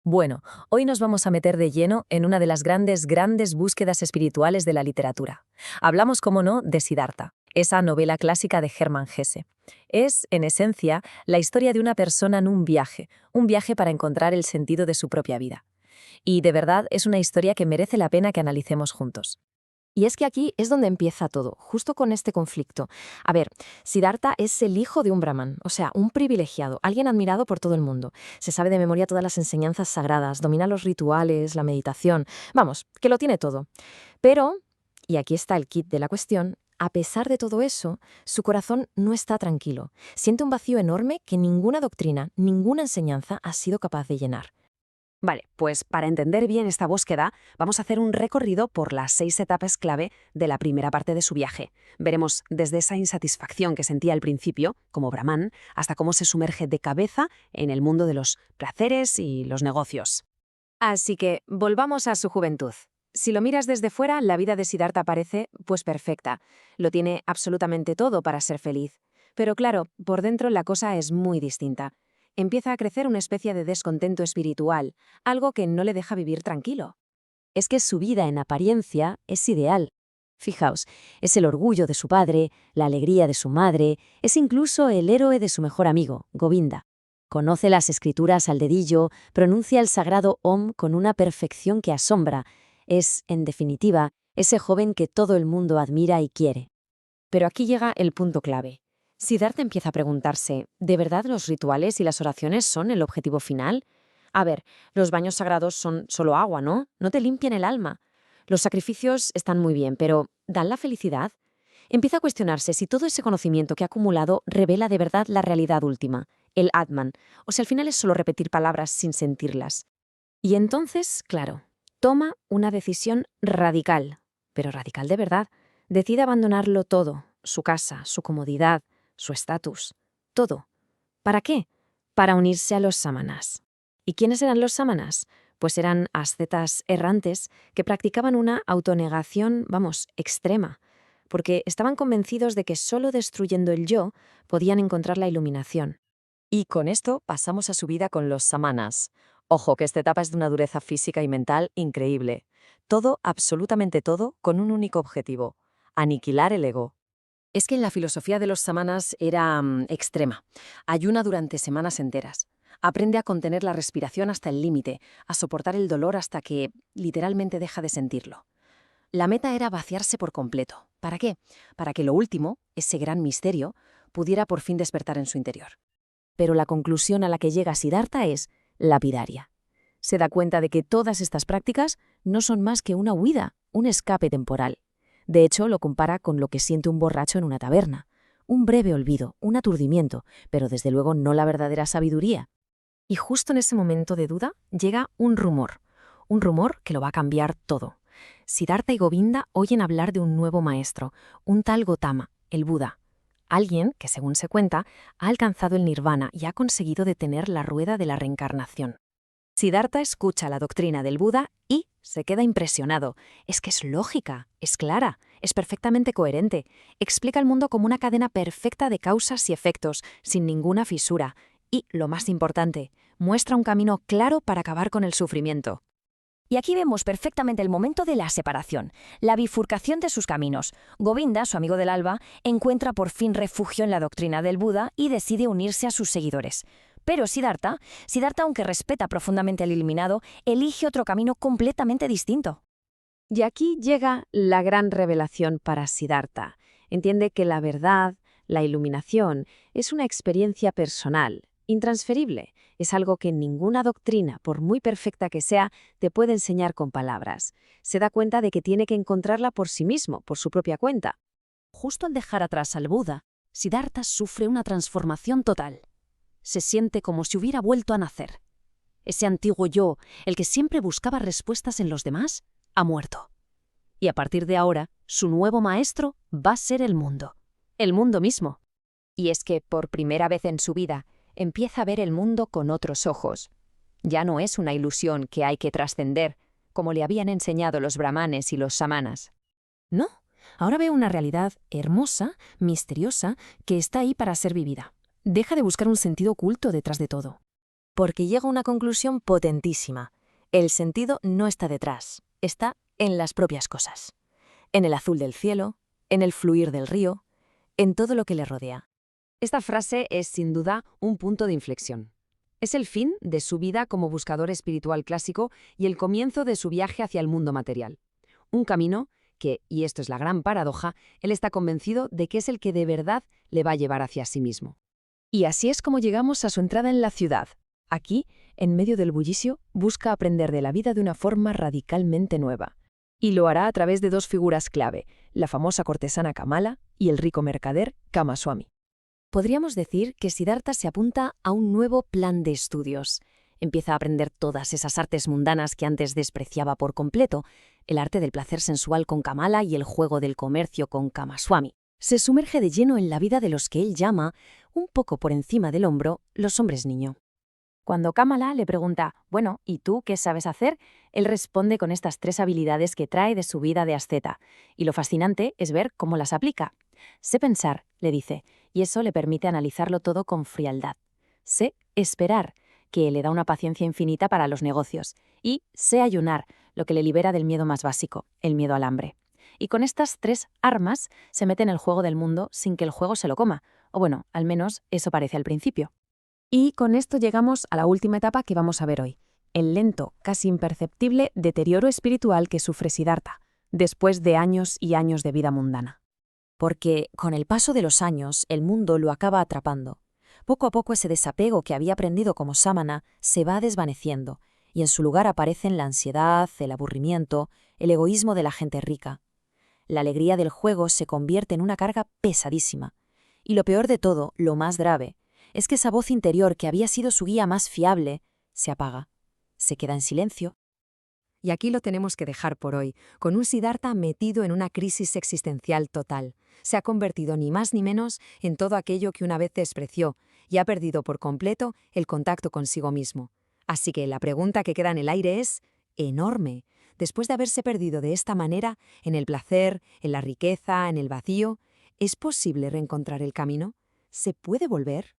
Bueno, hoy nos vamos a meter de lleno en una de las grandes búsquedas espirituales de la literatura. Hablamos, como no, de Siddhartha, esa novela clásica de Hermann Hesse. Es, en esencia, la historia de una persona en un viaje para encontrar el sentido de su propia vida. Y de verdad es una historia que merece la pena que analicemos juntos. Y es que aquí es donde empieza todo, justo con este conflicto. A ver, Siddhartha es el hijo de un brahman, o sea, un privilegiado, alguien admirado por todo el mundo. Se sabe de memoria todas las enseñanzas sagradas, domina los rituales, la meditación, vamos, que lo tiene todo. Pero, y aquí está el kit de la cuestión, a pesar de todo eso, su corazón no está tranquilo. Siente un vacío enorme que ninguna doctrina, ninguna enseñanza ha sido capaz de llenar. Vale, pues para entender bien esta búsqueda, vamos a hacer un recorrido por las 6 etapas clave de la primera parte de su viaje. Veremos desde esa insatisfacción que sentía al principio, como Brahman, hasta cómo se sumerge de cabeza en el mundo de los placeres y los negocios. Así que volvamos a su juventud. Si lo miras desde fuera, la vida de Siddhartha parece, pues, perfecta. Lo tiene absolutamente todo para ser feliz. Pero claro, por dentro la cosa es muy distinta. Empieza a crecer una especie de descontento espiritual, algo que no le deja vivir tranquilo. Es que su vida en apariencia es ideal. Fijaos, es el orgullo de su padre, la alegría de su madre, es incluso el héroe de su mejor amigo, Govinda. Conoce las escrituras al dedillo, pronuncia el sagrado Om con una perfección que asombra. Es, en definitiva, ese joven que todo el mundo admira y quiere. Pero aquí llega el punto clave. Siddhartha empieza a preguntarse, ¿de verdad los rituales y las oraciones son el objetivo final? A ver, los baños sagrados son solo agua, ¿no? No te limpian el alma. Los sacrificios están muy bien, pero ¿dan la felicidad? Empieza a cuestionarse si todo ese conocimiento que ha acumulado revela de verdad la realidad última, el Atman, o si al final es solo repetir palabras sin sentirlas. Y entonces, claro, toma una decisión radical, pero radical de verdad. Decide abandonarlo todo, su casa, su comodidad, su estatus, todo. ¿Para qué? Para unirse a los sámanas. ¿Y quiénes eran los sámanas? Pues eran ascetas errantes que practicaban una autonegación, vamos, extrema, porque estaban convencidos de que solo destruyendo el yo podían encontrar la iluminación. Y con esto pasamos a su vida con los samanas. Ojo, que esta etapa es de una dureza física y mental increíble. Todo, absolutamente todo, con un único objetivo: aniquilar el ego. Es que en la filosofía de los samanas era extrema. Ayuna durante semanas enteras. Aprende a contener la respiración hasta el límite, a soportar el dolor hasta que literalmente deja de sentirlo. La meta era vaciarse por completo. ¿Para qué? Para que lo último, ese gran misterio, pudiera por fin despertar en su interior. Pero la conclusión a la que llega Siddhartha es lapidaria. Se da cuenta de que todas estas prácticas no son más que una huida, un escape temporal. De hecho, lo compara con lo que siente un borracho en una taberna. Un breve olvido, un aturdimiento, pero desde luego no la verdadera sabiduría. Y justo en ese momento de duda llega un rumor que lo va a cambiar todo. Siddhartha y Govinda oyen hablar de un nuevo maestro, un tal Gotama, el Buda. Alguien que, según se cuenta, ha alcanzado el nirvana y ha conseguido detener la rueda de la reencarnación. Siddhartha escucha la doctrina del Buda y se queda impresionado. Es que es lógica, es clara, es perfectamente coherente. Explica el mundo como una cadena perfecta de causas y efectos, sin ninguna fisura. Y, lo más importante, muestra un camino claro para acabar con el sufrimiento. Y aquí vemos perfectamente el momento de la separación, la bifurcación de sus caminos. Govinda, su amigo del alba, encuentra por fin refugio en la doctrina del Buda y decide unirse a sus seguidores. Pero Siddhartha, aunque respeta profundamente al iluminado, elige otro camino completamente distinto. Y aquí llega la gran revelación para Siddhartha. Entiende que la verdad, la iluminación, es una experiencia personal, intransferible. Es algo que ninguna doctrina, por muy perfecta que sea, te puede enseñar con palabras. Se da cuenta de que tiene que encontrarla por sí mismo, por su propia cuenta. Justo al dejar atrás al Buda, Siddhartha sufre una transformación total. Se siente como si hubiera vuelto a nacer. Ese antiguo yo, el que siempre buscaba respuestas en los demás, ha muerto. Y a partir de ahora, su nuevo maestro va a ser el mundo mismo. Y es que, por primera vez en su vida, empieza a ver el mundo con otros ojos. Ya no es una ilusión que hay que trascender, como le habían enseñado los brahmanes y los samanas. No, ahora ve una realidad hermosa, misteriosa, que está ahí para ser vivida. Deja de buscar un sentido oculto detrás de todo. Porque llega a una conclusión potentísima. El sentido no está detrás, está en las propias cosas. En el azul del cielo, en el fluir del río, en todo lo que le rodea. Esta frase es, sin duda, un punto de inflexión. Es el fin de su vida como buscador espiritual clásico y el comienzo de su viaje hacia el mundo material. Un camino que, y esto es la gran paradoja, él está convencido de que es el que de verdad le va a llevar hacia sí mismo. Y así es como llegamos a su entrada en la ciudad. Aquí, en medio del bullicio, busca aprender de la vida de una forma radicalmente nueva. Y lo hará a través de dos figuras clave, la famosa cortesana Kamala y el rico mercader Kamaswami. Podríamos decir que Siddhartha se apunta a un nuevo plan de estudios. Empieza a aprender todas esas artes mundanas que antes despreciaba por completo, el arte del placer sensual con Kamala y el juego del comercio con Kamaswami. Se sumerge de lleno en la vida de los que él llama, un poco por encima del hombro, los hombres niño. Cuando Kamala le pregunta, bueno, ¿y tú qué sabes hacer?, él responde con estas 3 habilidades que trae de su vida de asceta, y lo fascinante es ver cómo las aplica. Sé pensar, le dice, y eso le permite analizarlo todo con frialdad. Sé esperar, que le da una paciencia infinita para los negocios, y sé ayunar, lo que le libera del miedo más básico, el miedo al hambre. Y con estas 3 armas se mete en el juego del mundo sin que el juego se lo coma, o bueno, al menos eso parece al principio. Y con esto llegamos a la última etapa que vamos a ver hoy, el lento, casi imperceptible deterioro espiritual que sufre Siddhartha, después de años y años de vida mundana. Porque, con el paso de los años, el mundo lo acaba atrapando. Poco a poco ese desapego que había aprendido como sámana se va desvaneciendo, y en su lugar aparecen la ansiedad, el aburrimiento, el egoísmo de la gente rica. La alegría del juego se convierte en una carga pesadísima. Y lo peor de todo, lo más grave, es que esa voz interior que había sido su guía más fiable, se apaga, se queda en silencio. Y aquí lo tenemos que dejar por hoy, con un Siddhartha metido en una crisis existencial total. Se ha convertido ni más ni menos en todo aquello que una vez despreció y ha perdido por completo el contacto consigo mismo. Así que la pregunta que queda en el aire es enorme. Después de haberse perdido de esta manera, en el placer, en la riqueza, en el vacío, ¿es posible reencontrar el camino? ¿Se puede volver?